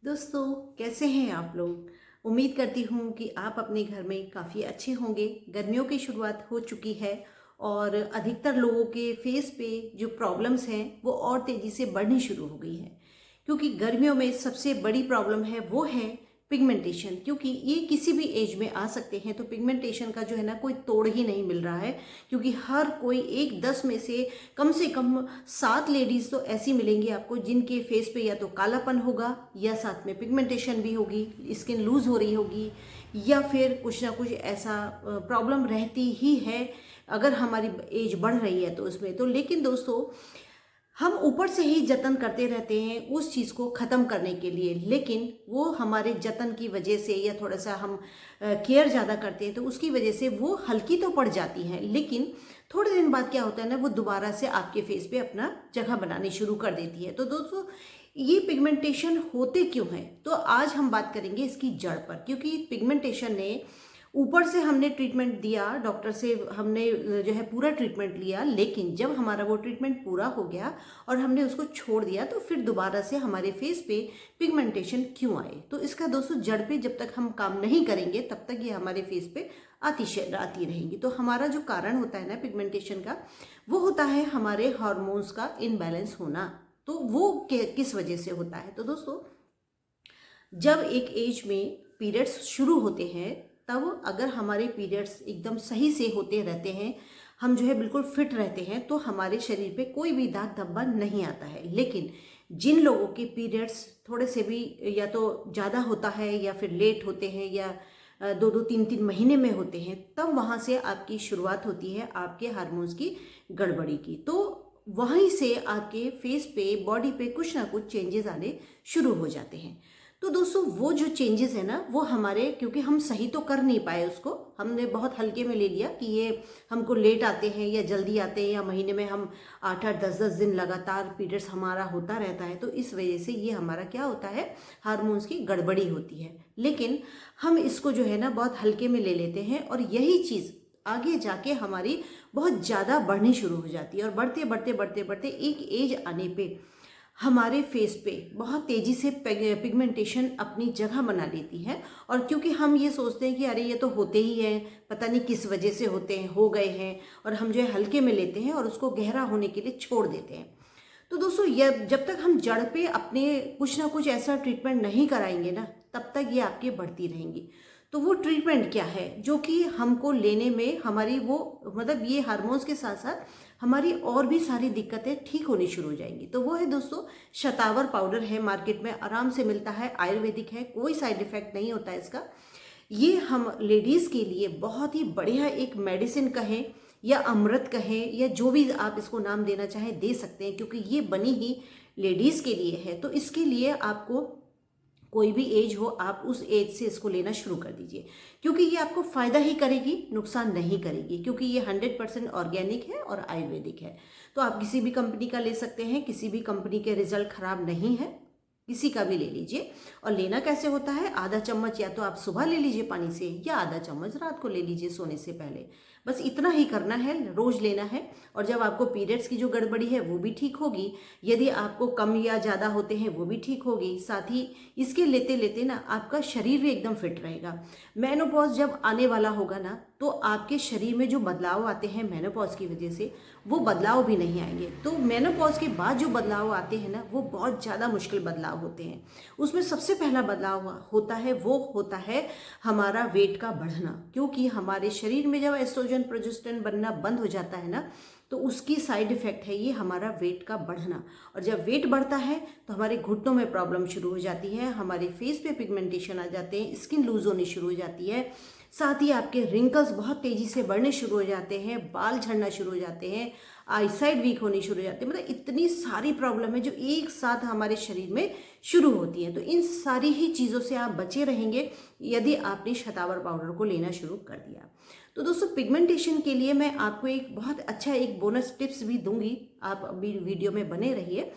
दोस्तों, कैसे हैं आप लोग। उम्मीद करती हूँ कि आप अपने घर में काफ़ी अच्छे होंगे। गर्मियों की शुरुआत हो चुकी है और अधिकतर लोगों के फेस पे जो प्रॉब्लम्स हैं वो और तेज़ी से बढ़नी शुरू हो गई हैं। क्योंकि गर्मियों में सबसे बड़ी प्रॉब्लम है वो है पिगमेंटेशन। क्योंकि ये किसी भी एज में आ सकते हैं, तो पिगमेंटेशन का जो है ना कोई तोड़ ही नहीं मिल रहा है। क्योंकि हर कोई एक 10 में से कम 7 लेडीज़ तो ऐसी मिलेंगी आपको जिनके फेस पे या तो कालापन होगा या साथ में पिगमेंटेशन भी होगी, स्किन लूज हो रही होगी, या फिर कुछ ना कुछ ऐसा प्रॉब्लम रहती ही है अगर हमारी एज बढ़ रही है तो उसमें तो। लेकिन दोस्तों, हम ऊपर से ही जतन करते रहते हैं उस चीज़ को ख़त्म करने के लिए, लेकिन वो हमारे जतन की वजह से या थोड़ा सा हम केयर ज़्यादा करते हैं तो उसकी वजह से वो हल्की तो पड़ जाती हैं, लेकिन थोड़े दिन बाद क्या होता है ना, वो दोबारा से आपके फेस पे अपना जगह बनानी शुरू कर देती है। तो दोस्तों, ये पिगमेंटेशन होते क्यों हैं, तो आज हम बात करेंगे इसकी जड़ पर। क्योंकि पिगमेंटेशन ने ऊपर से हमने ट्रीटमेंट दिया, डॉक्टर से हमने जो है पूरा ट्रीटमेंट लिया, लेकिन जब हमारा वो ट्रीटमेंट पूरा हो गया और हमने उसको छोड़ दिया तो फिर दोबारा से हमारे फेस पे पिगमेंटेशन क्यों आए। तो इसका दोस्तों, जड़ पे जब तक हम काम नहीं करेंगे तब तक ये हमारे फेस पे आती रहेंगी। तो हमारा जो कारण होता है ना पिगमेंटेशन का, वो होता है हमारे हार्मोन्स का इनबैलेंस होना। तो वो किस वजह से होता है, तो दोस्तों, जब एक एज में पीरियड्स शुरू होते हैं तब अगर हमारे पीरियड्स एकदम सही से होते रहते हैं, हम जो है बिल्कुल फिट रहते हैं, तो हमारे शरीर पे कोई भी दाग धब्बा नहीं आता है। लेकिन जिन लोगों के पीरियड्स थोड़े से भी या तो ज़्यादा होता है या फिर लेट होते हैं या 2-2 3-3 महीने में होते हैं, तब वहाँ से आपकी शुरुआत होती है आपके हार्मोन्स की गड़बड़ी की। तो वहीं से आपके फेस पे, बॉडी पे कुछ ना कुछ चेंजेस आने शुरू हो जाते हैं। तो दोस्तों, वो जो चेंजेस है ना, वो हमारे, क्योंकि हम सही तो कर नहीं पाए उसको, हमने बहुत हल्के में ले लिया कि ये हमको लेट आते हैं या जल्दी आते हैं या महीने में हम 8-8 10-10 दिन लगातार पीरियड्स हमारा होता रहता है, तो इस वजह से ये हमारा क्या होता है, हार्मोन्स की गड़बड़ी होती है। लेकिन हम इसको जो है ना बहुत हल्के में ले लेते हैं और यही चीज़ आगे जाके हमारी बहुत ज़्यादा बढ़नी शुरू हो जाती है। और बढ़ते बढ़ते बढ़ते बढ़ते एक एज आने पे हमारे फेस पे बहुत तेज़ी से पिगमेंटेशन अपनी जगह बना लेती है। और क्योंकि हम ये सोचते हैं कि अरे ये तो होते ही हैं, पता नहीं किस वजह से होते हैं, हो गए हैं, और हम जो है हल्के में लेते हैं और उसको गहरा होने के लिए छोड़ देते हैं। तो दोस्तों, ये जब तक हम जड़ पे अपने कुछ ना कुछ ऐसा ट्रीटमेंट नहीं कराएंगे ना, तब तक ये आपके बढ़ती रहेंगी। तो वो ट्रीटमेंट क्या है जो कि हमको लेने में हमारी वो, मतलब ये हार्मोन्स के साथ साथ हमारी और भी सारी दिक्कतें ठीक होनी शुरू हो जाएंगी। तो वो है दोस्तों, शतावर पाउडर है, मार्केट में आराम से मिलता है, आयुर्वेदिक है, कोई साइड इफेक्ट नहीं होता है इसका। ये हम लेडीज़ के लिए बहुत ही बढ़िया एक मेडिसिन कहें या अमृत कहें या जो भी आप इसको नाम देना चाहें दे सकते हैं, क्योंकि ये बनी ही लेडीज़ के लिए है। तो इसके लिए आपको कोई भी एज हो, आप उस एज से इसको लेना शुरू कर दीजिए, क्योंकि ये आपको फ़ायदा ही करेगी, नुकसान नहीं करेगी। क्योंकि ये 100% ऑर्गेनिक है और आयुर्वेदिक है। तो आप किसी भी कंपनी का ले सकते हैं, किसी भी कंपनी के रिजल्ट खराब नहीं है, किसी का भी ले लीजिए। और लेना कैसे होता है, आधा चम्मच या तो आप सुबह ले लीजिए पानी से, या आधा चम्मच रात को ले लीजिए सोने से पहले। बस इतना ही करना है, रोज लेना है। और जब आपको पीरियड्स की जो गड़बड़ी है वो भी ठीक होगी, यदि आपको कम या ज़्यादा होते हैं वो भी ठीक होगी। साथ ही इसके लेते लेते ना आपका शरीर भी एकदम फिट रहेगा। मेनोपॉज जब आने वाला होगा ना, तो आपके शरीर में जो बदलाव आते हैं मेनोपॉज की वजह से, वो बदलाव भी नहीं आएंगे। तो मेनोपॉज के बाद जो बदलाव आते हैं ना, वो बहुत ज़्यादा मुश्किल बदलाव होते हैं। उसमें सबसे पहला बदलाव होता है, वो होता है हमारा वेट का बढ़ना। क्योंकि हमारे शरीर में जब एस्ट्रोजन प्रोजेस्टेरोन बनना बंद हो जाता है ना, तो उसकी साइड इफेक्ट है ये हमारा वेट का बढ़ना। और जब वेट बढ़ता है तो हमारे घुटनों में प्रॉब्लम शुरू हो जाती है, हमारे फेस पे पिगमेंटेशन आ जाते हैं, स्किन लूज होनी शुरू हो जाती है। साथ ही आपके रिंकल्स बहुत तेज़ी से बढ़ने शुरू हो जाते हैं, बाल झड़ना शुरू हो जाते हैं, आईसाइट वीक होनी शुरू हो जाती है। मतलब इतनी सारी प्रॉब्लम है जो एक साथ हमारे शरीर में शुरू होती हैं। तो इन सारी ही चीज़ों से आप बचे रहेंगे यदि आपने शतावर पाउडर को लेना शुरू कर दिया। तो दोस्तों, पिगमेंटेशन के लिए मैं आपको एक बहुत अच्छा एक बोनस टिप्स भी दूंगी, आप अभी वीडियो में बने रहिए।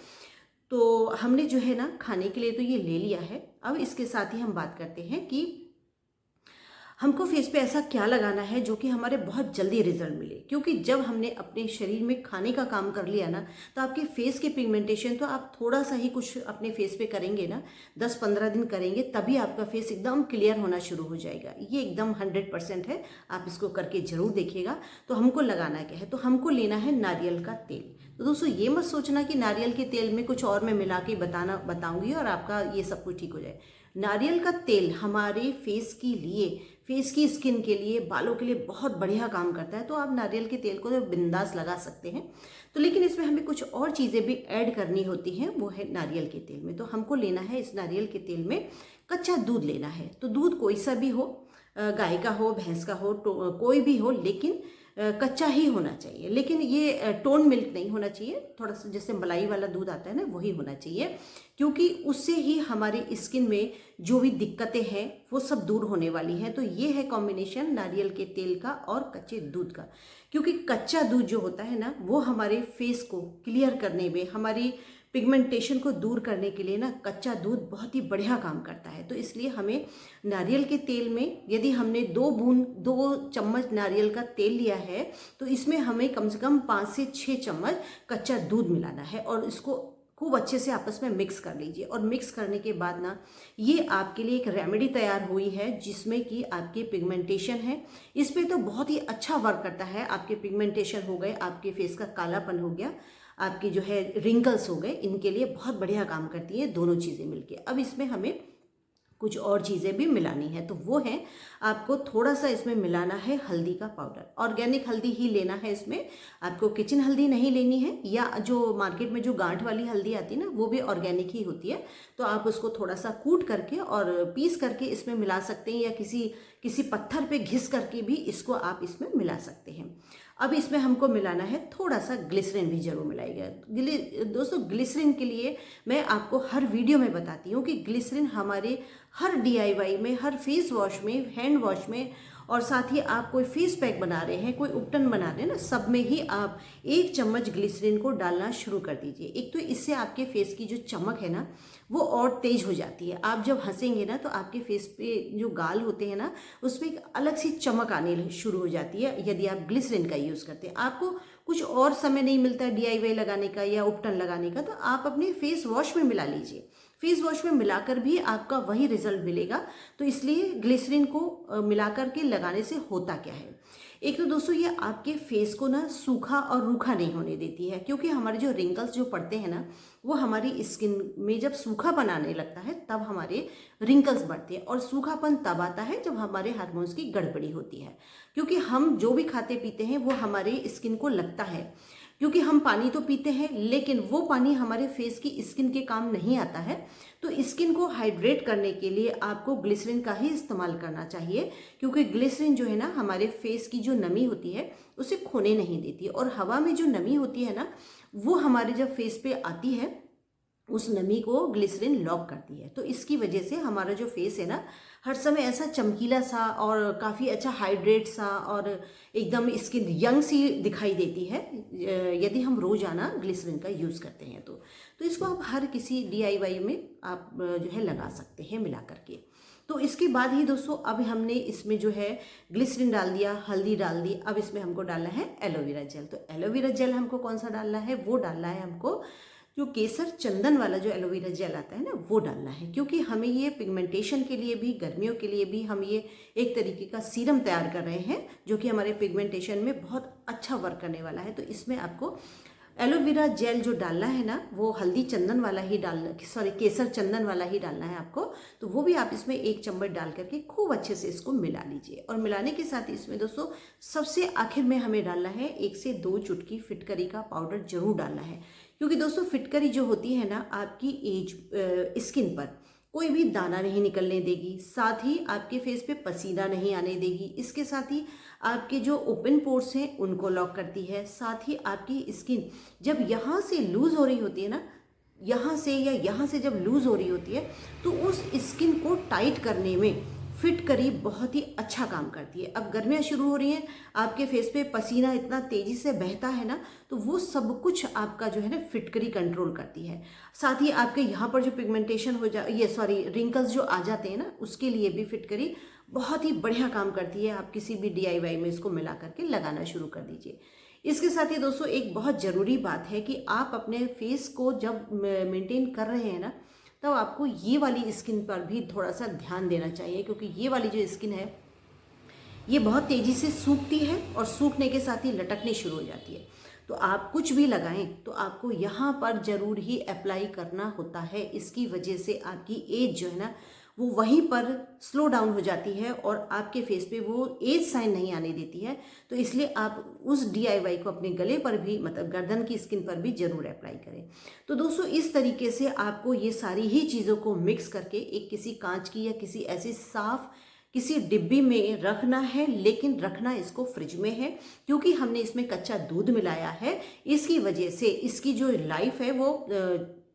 तो हमने जो है ना खाने के लिए तो ये ले लिया है, अब इसके साथ ही हम बात करते हैं कि हमको फेस पे ऐसा क्या लगाना है जो कि हमारे बहुत जल्दी रिजल्ट मिले, क्योंकि जब हमने अपने शरीर में खाने का काम कर लिया ना, तो आपके फेस की पिगमेंटेशन, तो आप थोड़ा सा ही कुछ अपने फेस पे करेंगे ना, 10-15 दिन करेंगे, तभी आपका फेस एकदम क्लियर होना शुरू हो जाएगा। ये एकदम 100% है, आप इसको करके ज़रूर देखिएगा। तो हमको लगाना क्या है, तो हमको लेना है नारियल का तेल। तो दोस्तों ये मत सोचना कि नारियल के तेल में कुछ और मैं मिला के बताऊंगी और आपका ये सब कुछ ठीक हो जाए। नारियल का तेल हमारे फेस के लिए, फेस की स्किन के लिए, बालों के लिए बहुत बढ़िया काम करता है। तो आप नारियल के तेल को तो बिंदास लगा सकते हैं। तो लेकिन इसमें हमें कुछ और चीज़ें भी ऐड करनी होती हैं, वो है नारियल के तेल में। तो हमको लेना है इस नारियल के तेल में कच्चा दूध लेना है। तो दूध कोई सा भी हो, गाय का हो, भैंस का हो, कोई भी हो, लेकिन कच्चा ही होना चाहिए। लेकिन ये टोन मिल्क नहीं होना चाहिए, थोड़ा सा जैसे मलाई वाला दूध आता है ना, वही होना चाहिए, क्योंकि उससे ही हमारी स्किन में जो भी दिक्कतें हैं वो सब दूर होने वाली हैं। तो ये है कॉम्बिनेशन नारियल के तेल का और कच्चे दूध का। क्योंकि कच्चा दूध जो होता है ना, वो हमारे फेस को क्लियर करने में, हमारी पिगमेंटेशन को दूर करने के लिए ना, कच्चा दूध बहुत ही बढ़िया काम करता है। तो इसलिए हमें नारियल के तेल में, यदि हमने 2 चम्मच नारियल का तेल लिया है, तो इसमें हमें कम से कम 5 से 6 चम्मच कच्चा दूध मिलाना है और इसको खूब अच्छे से आपस में मिक्स कर लीजिए। और मिक्स करने के बाद ना, ये आपके लिए एक रेमेडी तैयार हुई है, जिसमें कि आपके पिगमेंटेशन है, इस पर तो बहुत ही अच्छा वर्क करता है। आपके पिगमेंटेशन हो गए, आपके फेस का कालापन हो गया, आपकी जो है रिंकल्स हो गए, इनके लिए बहुत बढ़िया काम करती है दोनों चीज़ें मिलके। अब इसमें हमें कुछ और चीज़ें भी मिलानी है, तो वो है, आपको थोड़ा सा इसमें मिलाना है हल्दी का पाउडर। ऑर्गेनिक हल्दी ही लेना है इसमें, आपको किचन हल्दी नहीं लेनी है, या जो मार्केट में जो गांठ वाली हल्दी आती है ना, वो भी ऑर्गेनिक ही होती है। तो आप उसको थोड़ा सा कूट करके और पीस करके इसमें मिला सकते हैं, या किसी पत्थर पे घिस करके भी इसको आप इसमें मिला सकते हैं। अब इसमें हमको मिलाना है थोड़ा सा ग्लिसरीन भी जरूर मिलाइएगा। दोस्तों ग्लिसरीन के लिए मैं आपको हर वीडियो में बताती हूँ कि ग्लिसरीन हमारे हर DIY में, हर फेस वॉश में, हैंड वॉश में, और साथ ही आप कोई फेस पैक बना रहे हैं, कोई उपटन बना रहे हैं ना, सब में ही आप 1 चम्मच ग्लिसरीन को डालना शुरू कर दीजिए। एक तो इससे आपके फेस की जो चमक है ना, वो और तेज हो जाती है। आप जब हंसेंगे ना, तो आपके फेस पे जो गाल होते हैं ना, उसमें एक अलग सी चमक आने शुरू हो जाती है, यदि आप ग्लिसरीन का यूज़ करते हैं। आपको कुछ और समय नहीं मिलता है DIY लगाने का या उपटन लगाने का, तो आप अपने फेस वॉश में मिला लीजिए। फेस वॉश में मिलाकर भी आपका वही रिजल्ट मिलेगा। तो इसलिए ग्लिसरीन को मिलाकर के लगाने से होता क्या है, एक तो दोस्तों ये आपके फेस को ना सूखा और रूखा नहीं होने देती है, क्योंकि हमारे जो रिंकल्स जो पड़ते हैं ना, वो हमारी स्किन में जब सूखापन आने लगता है, तब हमारे रिंकल्स बढ़ते हैं। और सूखापन तब आता है जब हमारे हार्मोन्स की गड़बड़ी होती है, क्योंकि हम जो भी खाते पीते हैं वो हमारे स्किन को लगता है, क्योंकि हम पानी तो पीते हैं, लेकिन वो पानी हमारे फेस की स्किन के काम नहीं आता है। तो स्किन को हाइड्रेट करने के लिए आपको ग्लिसरीन का ही इस्तेमाल करना चाहिए, क्योंकि ग्लिसरीन जो है ना, हमारे फेस की जो नमी होती है उसे खोने नहीं देती। और हवा में जो नमी होती है ना, वो हमारे जब फेस पे आती है, उस नमी को ग्लिसरीन लॉक करती है। तो इसकी वजह से हमारा जो फेस है ना, हर समय ऐसा चमकीला सा और काफ़ी अच्छा हाइड्रेट सा और एकदम स्किन यंग सी दिखाई देती है, यदि हम रोज़ाना ग्लिसरीन का यूज़ करते हैं। तो इसको आप हर किसी DIY में आप जो है लगा सकते हैं मिला करके। तो इसके बाद ही दोस्तों, अब हमने इसमें जो है ग्लिसरीन डाल दिया, हल्दी डाल दी, अब इसमें हमको डालना है एलोवेरा जेल। तो एलोवेरा जेल हमको कौन सा डालना है, वो डालना है हमको जो केसर चंदन वाला जो एलोवेरा जेल आता है ना, वो डालना है। क्योंकि हमें ये पिगमेंटेशन के लिए भी, गर्मियों के लिए भी हम ये एक तरीके का सीरम तैयार कर रहे हैं, जो कि हमारे पिगमेंटेशन में बहुत अच्छा वर्क करने वाला है। तो इसमें आपको एलोवेरा जेल जो डालना है ना, वो हल्दी चंदन वाला ही डालना, सॉरी केसर चंदन वाला ही डालना है आपको। तो वो भी आप इसमें 1 चम्मच डाल करके खूब अच्छे से इसको मिला लीजिए। और मिलाने के साथ इसमें दोस्तों सबसे आखिर में हमें डालना है 1 से 2 चुटकी फिटकरी का पाउडर जरूर डालना है। क्योंकि दोस्तों फिटकरी जो होती है ना, आपकी स्किन पर कोई भी दाना नहीं निकलने देगी, साथ ही आपके फेस पे पसीना नहीं आने देगी। इसके साथ ही आपके जो ओपन पोर्स हैं उनको लॉक करती है। साथ ही आपकी स्किन जब यहाँ से लूज़ हो रही होती है ना, यहाँ से या यहाँ से जब लूज़ हो रही होती है, तो उस स्किन को टाइट करने में फिटकरी बहुत ही अच्छा काम करती है। अब गर्मियाँ शुरू हो रही हैं, आपके फेस पे पसीना इतना तेज़ी से बहता है ना, तो वो सब कुछ आपका जो है ना फिटकरी कंट्रोल करती है। साथ ही आपके यहाँ पर जो पिगमेंटेशन हो रिंकल्स जो आ जाते हैं ना, उसके लिए भी फिटकरी बहुत ही बढ़िया काम करती है। आप किसी भी DIY में इसको मिला करके लगाना शुरू कर दीजिए। इसके साथ ही दोस्तों एक बहुत ज़रूरी बात है कि आप अपने फेस को जब मेंटेन कर रहे हैं ना, तब आपको ये वाली स्किन पर भी थोड़ा सा ध्यान देना चाहिए, क्योंकि ये वाली जो स्किन है ये बहुत तेज़ी से सूखती है और सूखने के साथ ही लटकनी शुरू हो जाती है। तो आप कुछ भी लगाएं तो आपको यहाँ पर ज़रूर ही अप्लाई करना होता है। इसकी वजह से आपकी एज जो है ना वो वहीं पर स्लो डाउन हो जाती है और आपके फेस पे वो एज साइन नहीं आने देती है। तो इसलिए आप उस DIY को अपने गले पर भी, मतलब गर्दन की स्किन पर भी ज़रूर अप्लाई करें। तो दोस्तों इस तरीके से आपको ये सारी ही चीज़ों को मिक्स करके एक किसी कांच की या किसी ऐसी साफ किसी डिब्बी में रखना है, लेकिन रखना इसको फ्रिज में है, क्योंकि हमने इसमें कच्चा दूध मिलाया है। इसकी वजह से इसकी जो लाइफ है वो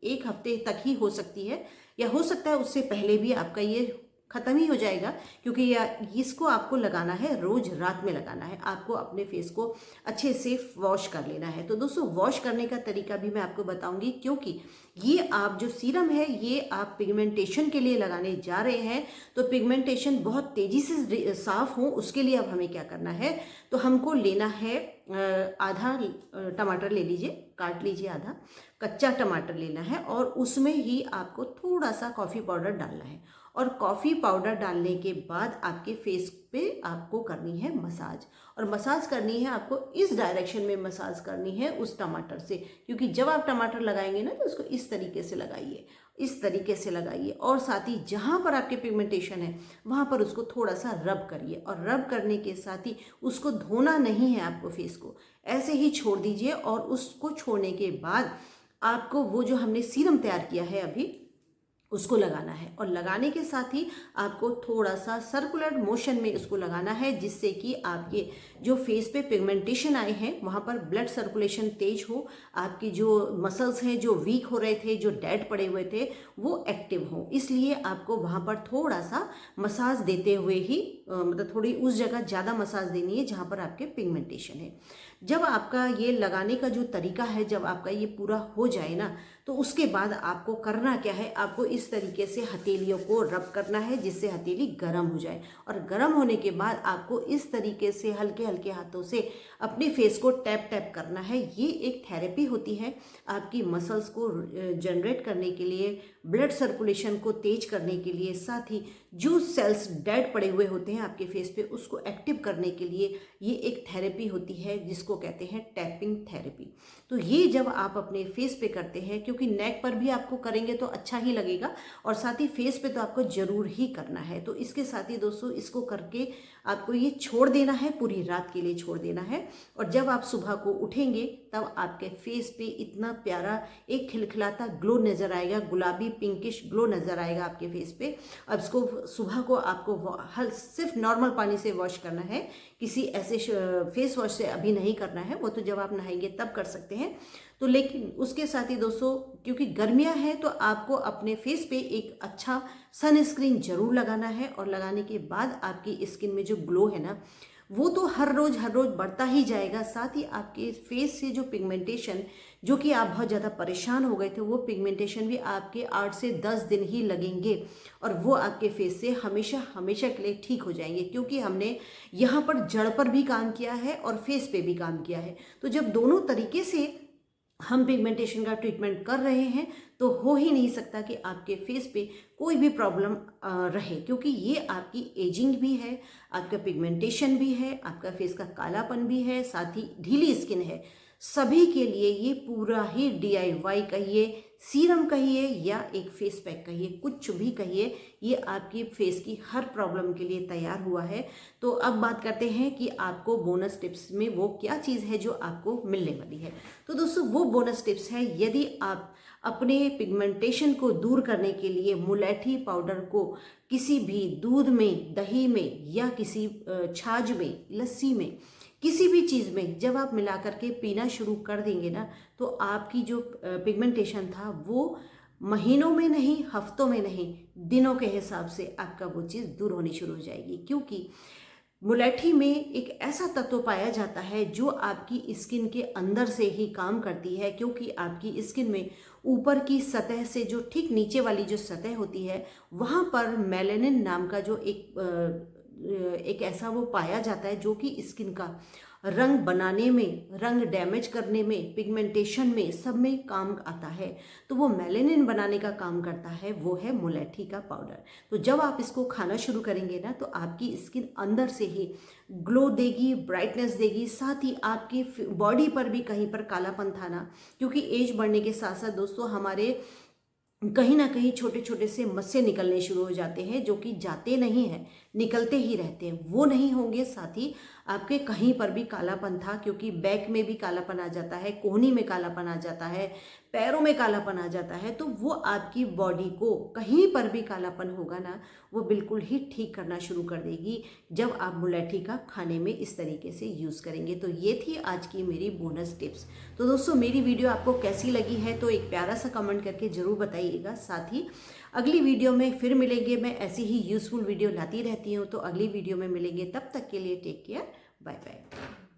1 हफ्ते तक ही हो सकती है, या हो सकता है उससे पहले भी आपका ये ख़त्म ही हो जाएगा, क्योंकि इसको आपको लगाना है रोज़ रात में लगाना है। आपको अपने फेस को अच्छे से वॉश कर लेना है। तो दोस्तों वॉश करने का तरीका भी मैं आपको बताऊंगी, क्योंकि ये आप जो सीरम है ये आप पिगमेंटेशन के लिए लगाने जा रहे हैं। तो पिगमेंटेशन बहुत तेज़ी से साफ़ हो उसके लिए अब हमें क्या करना है, तो हमको लेना है आधा टमाटर ले लीजिए, काट लीजिए आधा, कच्चा टमाटर लेना है और उसमें ही आपको थोड़ा सा कॉफ़ी पाउडर डालना है। और कॉफ़ी पाउडर डालने के बाद आपके फेस पे आपको करनी है मसाज, और मसाज करनी है आपको इस डायरेक्शन में मसाज करनी है उस टमाटर से, क्योंकि जब आप टमाटर लगाएंगे ना तो उसको इस तरीके से लगाइए, इस तरीके से लगाइए। और साथ ही जहाँ पर आपके पिगमेंटेशन है वहाँ पर उसको थोड़ा सा रब करिए, और रब करने के साथ ही उसको धोना नहीं है आपको, फेस को ऐसे ही छोड़ दीजिए। और उसको छोड़ने के बाद आपको वो जो हमने सीरम तैयार किया है अभी उसको लगाना है, और लगाने के साथ ही आपको थोड़ा सा सर्कुलर मोशन में उसको लगाना है, जिससे कि आपके जो फेस पे पिगमेंटेशन आए हैं वहाँ पर ब्लड सर्कुलेशन तेज हो, आपकी जो मसल्स हैं जो वीक हो रहे थे, जो डेड पड़े हुए थे, वो एक्टिव हो। इसलिए आपको वहाँ पर थोड़ा सा मसाज देते हुए ही मतलब थोड़ी उस जगह ज़्यादा मसाज देनी है जहाँ पर आपके पिगमेंटेशन है। जब आपका ये लगाने का जो तरीका है, जब आपका ये पूरा हो जाए ना, तो उसके बाद आपको करना क्या है, आपको इस तरीके से हथेलियों को रब करना है जिससे हथेली गर्म हो जाए। और गर्म होने के बाद आपको इस तरीके से हल्के हल्के हाथों से अपने फेस को टैप टैप करना है। ये एक थेरेपी होती है आपकी मसल्स को जनरेट करने के लिए, ब्लड सर्कुलेशन को तेज करने के लिए, साथ ही जो सेल्स डेड पड़े हुए होते हैं आपके फेस पे उसको एक्टिव करने के लिए ये एक थेरेपी होती है जिसको कहते हैं टैपिंग थेरेपी। तो ये जब आप अपने फेस पे करते हैं, क्योंकि नेक पर भी आपको करेंगे तो अच्छा ही लगेगा, और साथ ही फेस पे तो आपको ज़रूर ही करना है। तो इसके साथ ही दोस्तों इसको करके आपको ये छोड़ देना है, पूरी रात के लिए छोड़ देना है। और जब आप सुबह को उठेंगे तब आपके फेस पे इतना प्यारा एक खिलखिलाता ग्लो नज़र आएगा, गुलाबी पिंकिश ग्लो नज़र आएगा आपके फेस पे। अब इसको सुबह को आपको सिर्फ नॉर्मल पानी से वॉश करना है, किसी ऐसे फेस वॉश से अभी नहीं करना है, वो तो जब आप नहाएंगे तब कर सकते हैं। तो लेकिन उसके साथ ही दोस्तों क्योंकि गर्मियां हैं तो आपको अपने फेस पे एक अच्छा सनस्क्रीन जरूर लगाना है, और लगाने के बाद आपकी स्किन में जो ग्लो है ना वो तो हर रोज़ बढ़ता ही जाएगा। साथ ही आपके फेस से जो पिगमेंटेशन, जो कि आप बहुत ज़्यादा परेशान हो गए थे, वो पिगमेंटेशन भी आपके 8 से 10 दिन ही लगेंगे और वो आपके फेस से हमेशा हमेशा के लिए ठीक हो जाएंगे, क्योंकि हमने यहाँ पर जड़ पर भी काम किया है और फेस पे भी काम किया है। तो जब दोनों तरीके से हम पिगमेंटेशन का ट्रीटमेंट कर रहे हैं तो हो ही नहीं सकता कि आपके फेस पे कोई भी प्रॉब्लम रहे, क्योंकि ये आपकी एजिंग भी है, आपका पिगमेंटेशन भी है, आपका फेस का कालापन भी है, साथ ही ढीली स्किन है। सभी के लिए ये पूरा ही DIY कहिए, सीरम कहिए या एक फेस पैक कहिए, कुछ भी कहिए, ये आपकी फेस की हर प्रॉब्लम के लिए तैयार हुआ है। तो अब बात करते हैं कि आपको बोनस टिप्स में वो क्या चीज़ है जो आपको मिलने वाली है। तो दोस्तों वो बोनस टिप्स है, यदि आप अपने पिगमेंटेशन को दूर करने के लिए मुलेठी पाउडर को किसी भी दूध में, दही में या किसी छाछ में, लस्सी में, किसी भी चीज़ में जब आप मिला करके पीना शुरू कर देंगे ना, तो आपकी जो पिगमेंटेशन था वो महीनों में नहीं, हफ्तों में नहीं, दिनों के हिसाब से आपका वो चीज़ दूर होनी शुरू हो जाएगी। क्योंकि मुलेठी में एक ऐसा तत्व पाया जाता है जो आपकी स्किन के अंदर से ही काम करती है, क्योंकि आपकी स्किन में ऊपर की सतह से जो ठीक नीचे वाली जो सतह होती है वहाँ पर मेलानिन नाम का जो एक एक ऐसा वो पाया जाता है जो कि स्किन का रंग बनाने में, रंग डैमेज करने में, पिगमेंटेशन में, सब में काम आता है। तो वो मेलेनिन बनाने का काम करता है, वो है मुलेठी का पाउडर। तो जब आप इसको खाना शुरू करेंगे ना, तो आपकी स्किन अंदर से ही ग्लो देगी, ब्राइटनेस देगी, साथ ही आपकी बॉडी पर भी कहीं पर कालापन था ना, क्योंकि एज बढ़ने के साथ साथ दोस्तों हमारे कहीं ना कहीं छोटे छोटे से मस्से निकलने शुरू हो जाते हैं, जो कि जाते नहीं हैं, निकलते ही रहते हैं, वो नहीं होंगे। साथ ही आपके कहीं पर भी कालापन था, क्योंकि बैक में भी कालापन आ जाता है, कोहनी में कालापन आ जाता है, पैरों में कालापन आ जाता है, तो वो आपकी बॉडी को कहीं पर भी कालापन होगा ना, वो बिल्कुल ही ठीक करना शुरू कर देगी जब आप मुलेठी का खाने में इस तरीके से यूज़ करेंगे। तो ये थी आज की मेरी बोनस टिप्स। तो दोस्तों मेरी वीडियो आपको कैसी लगी है तो एक प्यारा सा कमेंट करके ज़रूर बताइएगा। साथ ही अगली वीडियो में फिर मिलेंगे, मैं ऐसी ही यूज़फुल वीडियो लाती रहती हूँ, तो अगली वीडियो में मिलेंगे, तब तक के लिए टेक केयर, बाय बाय।